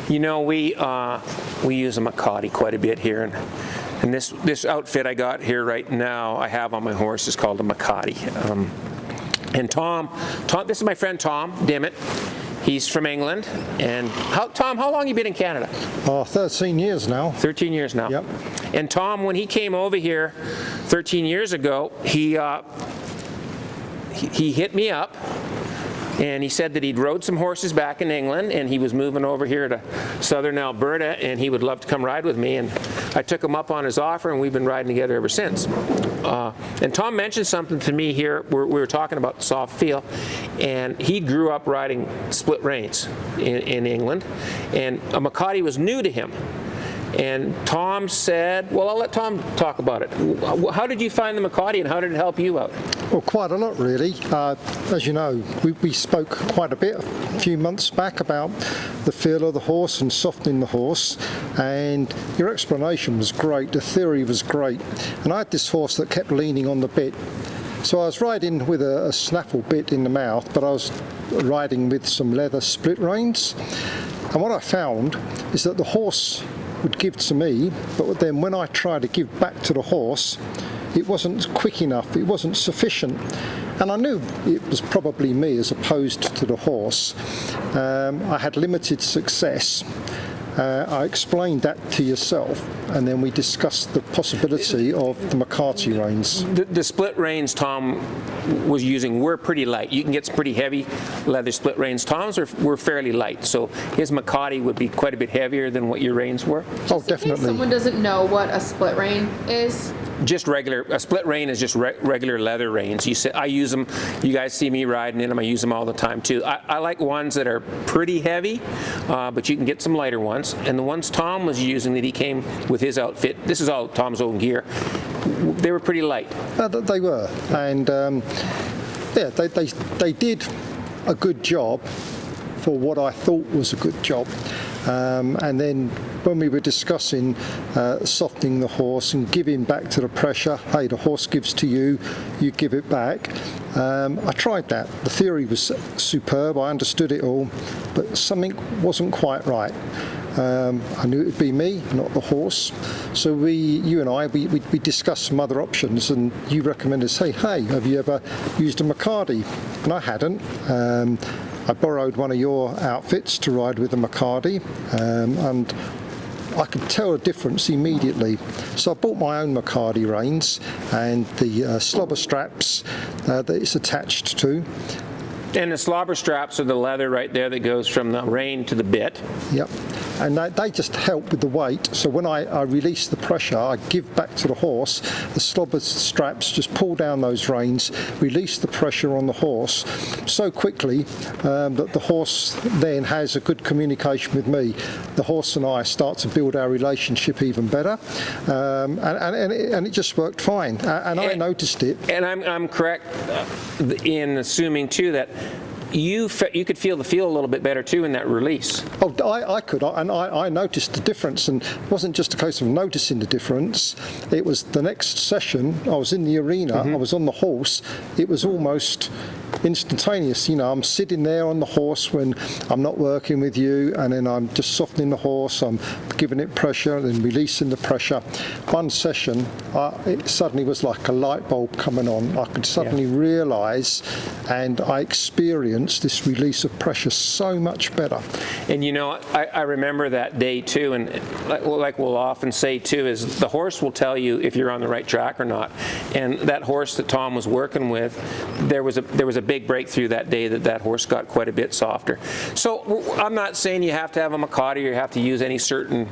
You know, we use a Mecate quite a bit here, and this outfit I got here right now, I have on my horse, is called a Mecate. And Tom, this is my friend Tom Dimmitt. He's from England. And Tom, how long have you been in Canada? 13 years now. 13 years now. Yep. And Tom, when he came over here 13 years ago, he hit me up. And he said that he'd rode some horses back in England, and he was moving over here to southern Alberta, and he would love to come ride with me. And I took him up on his offer, and we've been riding together ever since. And Tom mentioned something to me here. We were talking about soft feel, and he grew up riding split reins in England, and a Mecate was new to him. And Tom said, well, I'll let Tom talk about it. How did you find the Mecate, and how did it help you out? Well, quite a lot, really. As you know, we spoke quite a bit a few months back about the feel of the horse and softening the horse, and your explanation was great. The theory was great. And I had this horse that kept leaning on the bit. So I was riding with a snaffle bit in the mouth, but I was riding with some leather split reins. And what I found is that the horse would give to me, but then when I tried to give back to the horse, it wasn't quick enough, it wasn't sufficient. And I knew it was probably me as opposed to the horse. I had limited success. I explained that to yourself, and then we discussed the possibility of the Mecate reins. The split reins Tom was using were pretty light. You can get some pretty heavy leather split reins. Tom's were fairly light, so his Mecate would be quite a bit heavier than what your reins were. Oh, definitely. In case someone doesn't know what a split rein is. Just regular. A split rein is just regular leather reins. I use them. You guys see me riding in them. I use them all the time too. I like ones that are pretty heavy, but you can get some lighter ones. And the ones Tom was using that he came with his outfit, this is all Tom's own gear, they were pretty light. They were, and yeah, they did a good job for what I thought was a good job. And then when we were discussing softening the horse and giving back to the pressure, hey, the horse gives to you, you give it back. I tried that. The theory was superb. I understood it all, but something wasn't quite right. I knew it would be me, not the horse. So you and I discussed some other options, and you recommended, say, hey, have you ever used a Mecate? And I hadn't. I borrowed one of your outfits to ride with the Mecate, and I could tell a difference immediately. So I bought my own Mecate reins and the slobber straps that it's attached to. And the slobber straps are the leather right there that goes from the rein to the bit. Yep. And they just help with the weight. So when I release the pressure, I give back to the horse. The slobber straps just pull down those reins, release the pressure on the horse so quickly that the horse then has a good communication with me. The horse and I start to build our relationship even better, and it just worked fine. And I noticed it. And I'm correct in assuming too that you could feel the feel a little bit better too in that release. Oh, I could, and I noticed the difference, and it wasn't just a case of noticing the difference. It was the next session. I was in the arena. I was on the horse. It was almost instantaneous. You know, I'm sitting there on the horse when I'm not working with you, and then I'm just softening the horse. I'm giving it pressure and then releasing the pressure. One session, it suddenly was like a light bulb coming on. I could suddenly realise, and I experienced this release of pressure so much better. And you know, I remember that day too, and like we'll often say too, is the horse will tell you if you're on the right track or not. And that horse that Tom was working with, there was a big breakthrough that day that horse got quite a bit softer. So I'm not saying you have to have a Mecate or you have to use any certain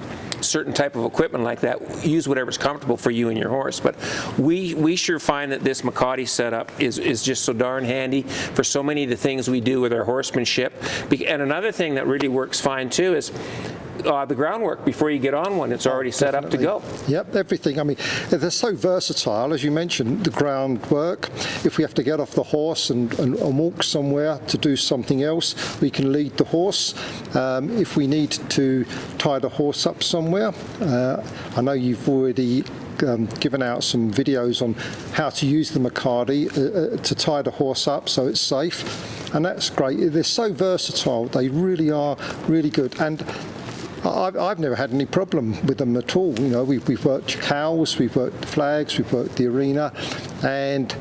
type of equipment like that. Use whatever's comfortable for you and your horse. But we sure find that this Mecate setup is just so darn handy for so many of the things we do with our horsemanship. And another thing that really works fine too is the groundwork before you get on one. It's already set up to go. Yep, everything. I mean, they're so versatile, as you mentioned, the groundwork. If we have to get off the horse and walk somewhere to do something else, we can lead the horse. If we need to tie the horse up somewhere, I know you've already given out some videos on how to use the Mecate to tie the horse up so it's safe, and that's great. They're so versatile. They really are really good. And I've never had any problem with them at all. You know, we've worked cows, we've worked flags, we've worked the arena, and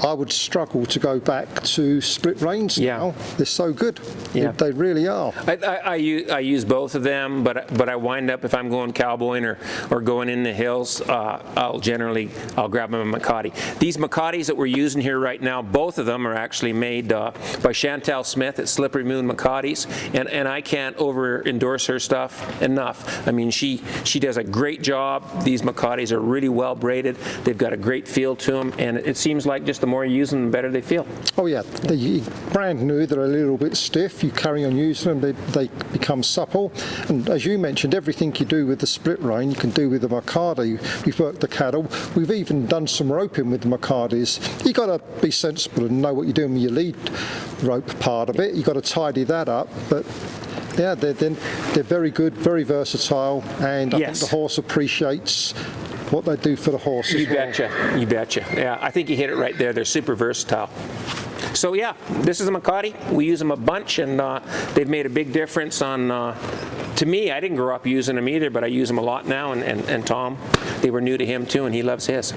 I would struggle to go back to split reins now. They're so good. Yeah. They really are. I use both of them, but I wind up, if I'm going cowboying or going in the hills, I'll grab them a Mecate. These Mecates that we're using here right now, both of them are actually made by Chantal Smith at Slippery Moon Mecates, and I can't over-endorse her stuff enough. I mean, she does a great job. These Mecates are really well braided. They've got a great feel to them, and it seems like just the more you use them, the better they feel. Oh yeah, they're brand new, they're a little bit stiff. You carry on using them, they become supple. And as you mentioned, everything you do with the split rein, you can do with the Mecate. We've worked the cattle. We've even done some roping with the Mecates. You've got to be sensible and know what you're doing with your lead rope part of it. You've got to tidy that up. But yeah, they're very good, very versatile, and I think the horse appreciates what they do for the horse as well. You betcha. Yeah, I think you hit it right there. They're super versatile. So yeah, this is a Mecate. We use them a bunch, and they've made a big difference on, to me, I didn't grow up using them either, but I use them a lot now, and Tom, they were new to him too, and he loves his.